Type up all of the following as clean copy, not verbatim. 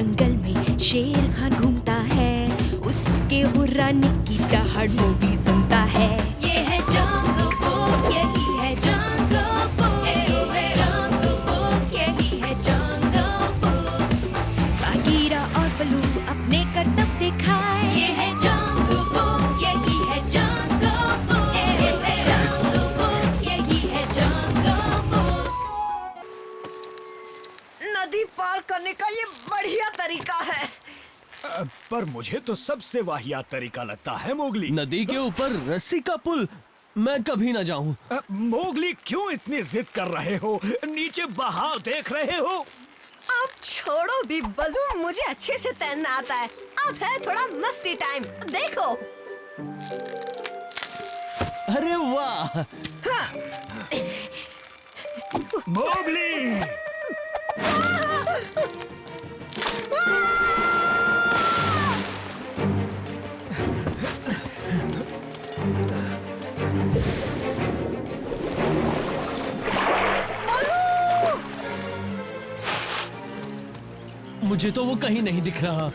जंगल में शेर खान घूमता है, उसके हुर्राने की दहाड़ मोगली सुनता है। ये है जंगल बुक, यही है जंगल बुक, जंगल बुक, यही है जंगल बुक। बागीरा और बलू अपने करतब दिखाए, ये है जंगल बुक, यही है जंगल बुक, जंगल बुक, यही है जंगल बुक। नदी पार करने का ये बढ़िया तरीका है। पर मुझे तो सबसे वाहियात तरीका लगता है मोगली। नदी के ऊपर रस्सी का पुल मैं कभी ना जाऊं। मोगली क्यों इतनी जिद कर रहे हो? नीचे बहाव देख रहे हो? अब छोड़ो भी बलू, मुझे अच्छे से तैरना आता है। अब है थोड़ा मस्ती टाइम, देखो। अरे वाह! मोगली! मुझे तो वो कहीं नहीं दिख रहा।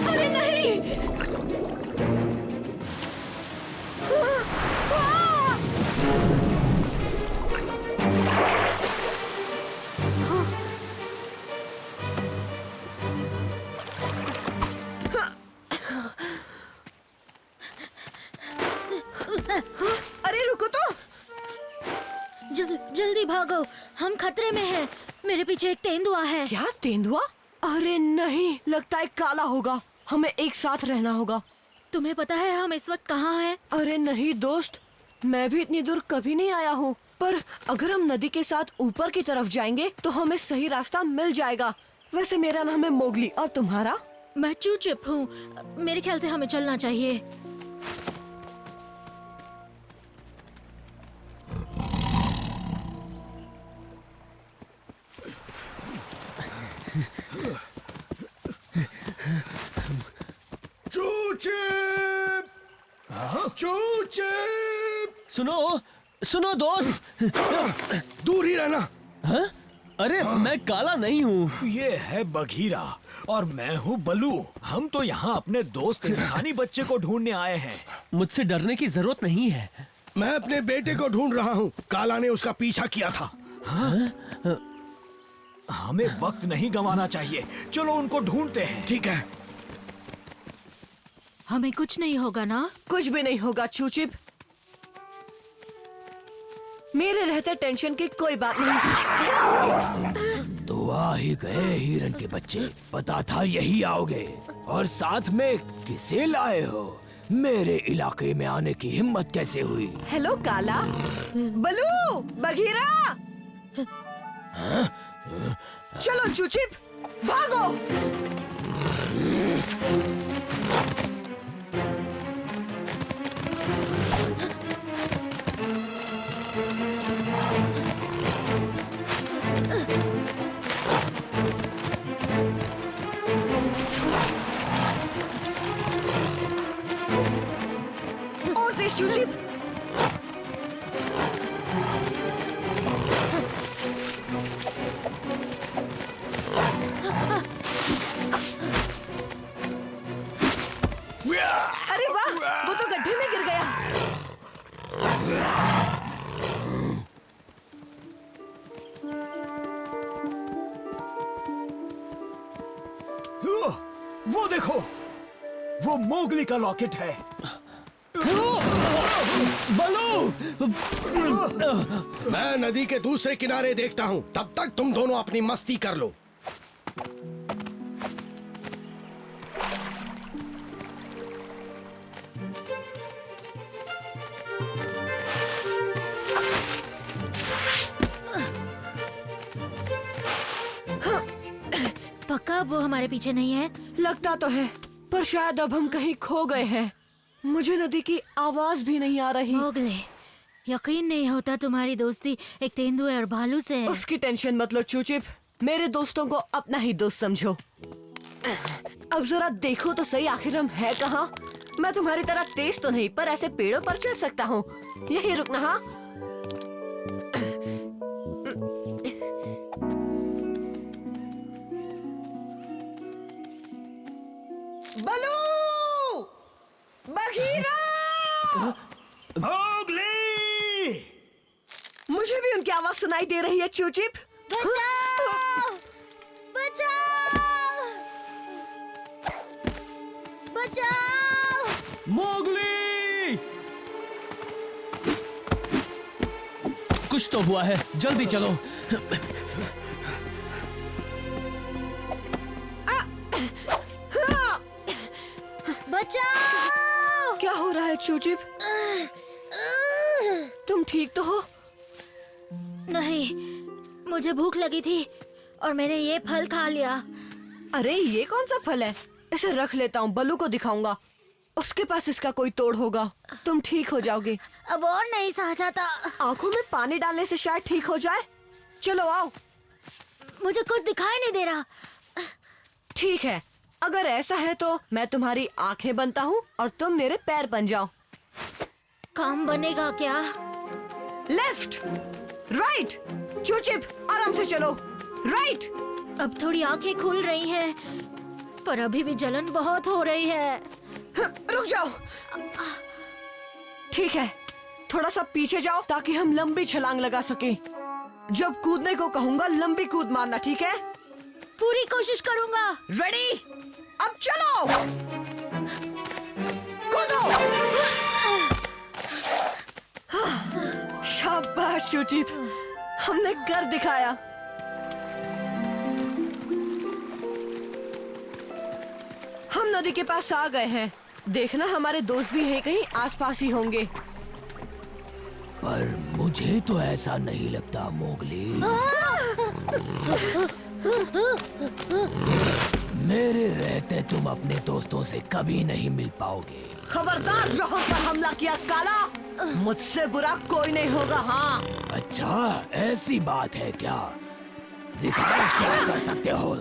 अरे नहीं! अरे रुको तो! जल्दी भागो, हम खतरे में हैं। मेरे पीछे एक तेंदुआ है। क्या तेंदुआ? अरे नहीं, लगता है काला होगा। हमें एक साथ रहना होगा। तुम्हें पता है हम इस वक्त कहाँ हैं? अरे नहीं दोस्त, मैं भी इतनी दूर कभी नहीं आया हूँ। पर अगर हम नदी के साथ ऊपर की तरफ जाएंगे तो हमें सही रास्ता मिल जाएगा। वैसे मेरा नाम है मोगली, और तुम्हारा? मैं चूचिप हूँ। मेरे ख्याल से हमें चलना चाहिए। चूचिप! चूचिप! सुनो दोस्त। दूर ही रहना। हाँ? अरे मैं काला नहीं हूँ। ये है बघीरा और मैं हूँ बलू। हम तो यहाँ अपने दोस्त इंसानी बच्चे को ढूंढने आए हैं। मुझसे डरने की जरूरत नहीं है। मैं अपने बेटे को ढूंढ रहा हूँ। काला ने उसका पीछा किया था। हमें वक्त नहीं गंवाना चाहिए। चलो उनको ढूंढते हैं। ठीक है। हमें कुछ नहीं होगा ना? कुछ भी नहीं होगा चूचिप। मेरे रहते टेंशन की कोई बात नहीं। तो आ ही गए हिरन के बच्चे। पता था यही आओगे। और साथ में किसे लाए हो? मेरे इलाके में आने की हिम्मत कैसे हुई? हेलो काला, बलू, बघीरा। चलो चूचिप, भागो। और तेज चूचिप। अरे वाह, वो तो गड्ढे में गिर गया। वो देखो, वो मोगली का लॉकेट है। बलू! मैं नदी के दूसरे किनारे देखता हूँ। तब तक तुम दोनों अपनी मस्ती कर लो। पक्का वो हमारे पीछे नहीं है? लगता तो है, पर शायद अब हम कहीं खो गए हैं। मुझे नदी की आवाज भी नहीं आ रही। मोगले, यकीन नहीं होता तुम्हारी दोस्ती एक तेंदुए और भालू से है। उसकी टेंशन मत लो चूचिप। मेरे दोस्तों को अपना ही दोस्त समझो। अब जरा देखो तो सही, आखिर हम है कहाँ? मैं तुम्हारी तरह तेज तो नहीं, पर ऐसे पेड़ों पर चढ़ सकता हूँ। यही रुकना। हाँ, बलू, बघीरा! मोगली! मुझे भी उनकी आवाज सुनाई दे रही है चूचिप। बचाओ! बचाओ! बचाओ! मोगली! कुछ तो हुआ है, जल्दी चलो। बचाओ! क्या हो रहा है चूचिप? तुम ठीक तो हो? नहीं, मुझे भूख लगी थी और मैंने ये फल खा लिया। अरे ये कौन सा फल है? इसे रख लेता हूँ, बलू को दिखाऊंगा। उसके पास इसका कोई तोड़ होगा। तुम ठीक हो जाओगे। अब और नहीं सहा जाता। आंखों में पानी डालने से शायद ठीक हो जाए। चलो आओ। मुझे कुछ दिखाई नहीं दे रहा। ठीक है, अगर ऐसा है तो मैं तुम्हारी आंखें बनता हूँ और तुम मेरे पैर बन जाओ। काम बनेगा क्या? लेफ्ट, राइट, चूचिप आराम से चलो। राइट। अब थोड़ी आंखें खुल रही हैं, पर अभी भी जलन बहुत हो रही है। रुक जाओ। ठीक है, थोड़ा सा पीछे जाओ ताकि हम लंबी छलांग लगा सकें। जब कूदने को कहूंगा लंबी कूद मारना, ठीक है? पूरी कोशिश करूंगा। रेडी? अब चलो, कूदो। शाबाश चूचिप, हमने कर दिखाया। हम नदी के पास आ गए हैं। देखना हमारे दोस्त भी हैं, कहीं आसपास ही होंगे। पर मुझे तो ऐसा नहीं लगता मोगली। मेरे रहते तुम अपने दोस्तों से कभी नहीं मिल पाओगे। खबरदार, यहाँ पर हमला किया काला, मुझसे बुरा कोई नहीं होगा। हाँ, अच्छा, ऐसी बात है क्या? दिखाओ क्या कर सकते हो।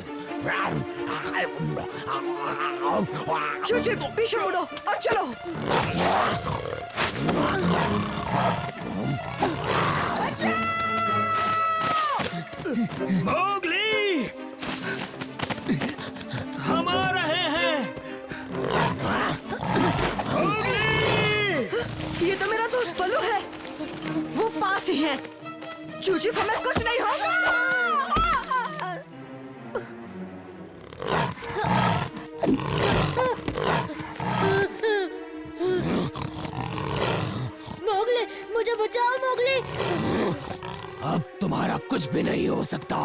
चूचिप पीछे मुड़ो और चलो। मोगली! हम आ रहे हैं। मोगली! ये तो मेरा दोस्त बलू है, वो पास ही है। चूचिप हमें कुछ नहीं होगा। मोगली, मुझे बचाओ मोगली। अब तुम्हारा कुछ भी नहीं हो सकता।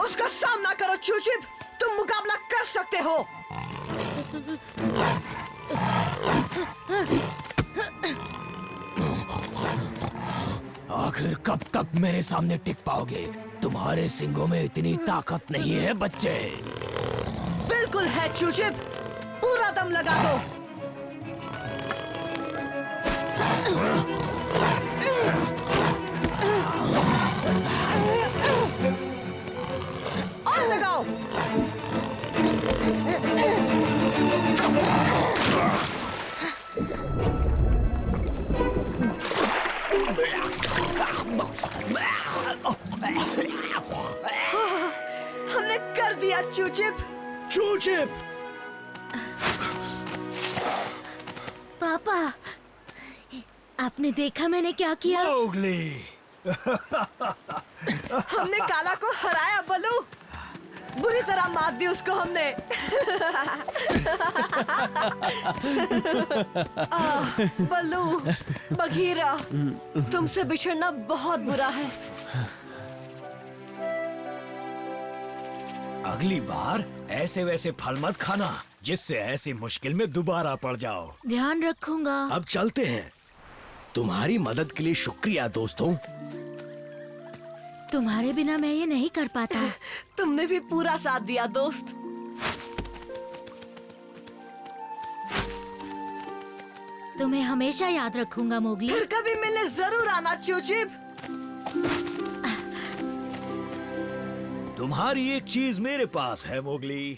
उसका सामना करो चूचिप, तुम मुकाबला कर सकते हो। आखिर कब तक मेरे सामने टिक पाओगे? तुम्हारे सिंगों में इतनी ताकत नहीं है बच्चे। बिल्कुल है चूचिप, पूरा दम लगा दो। और लगाओ। हमने कर दिया चूचिप। चूचिप! पापा, आपने देखा मैंने क्या किया? मोगली! हमने काला को हराया बलू, बुरी तरह मार दी उसको हमने। बलू, बघीरा, तुमसे बिछड़ना बहुत बुरा है। अगली बार ऐसे वैसे फल मत खाना, जिससे ऐसी मुश्किल में दोबारा पड़ जाओ। ध्यान रखूंगा। अब चलते हैं। तुम्हारी मदद के लिए शुक्रिया दोस्तों। तुम्हारे बिना मैं ये नहीं कर पाता। तुमने भी पूरा साथ दिया दोस्त। तुम्हें हमेशा याद रखूंगा मोगली। फिर कभी मिलने जरूर आना चूचिप। तुम्हारी एक चीज मेरे पास है मोगली।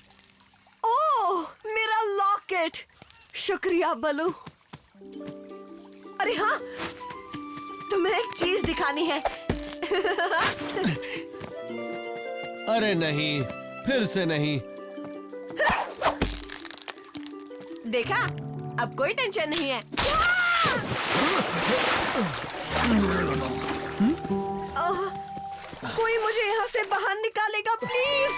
बिस्किट। शुक्रिया बलू। अरे हाँ, तुम्हें एक चीज दिखानी है। अरे नहीं, फिर से नहीं। देखा, अब कोई टेंशन नहीं है। ओह, कोई मुझे यहाँ से बाहर निकालेगा प्लीज।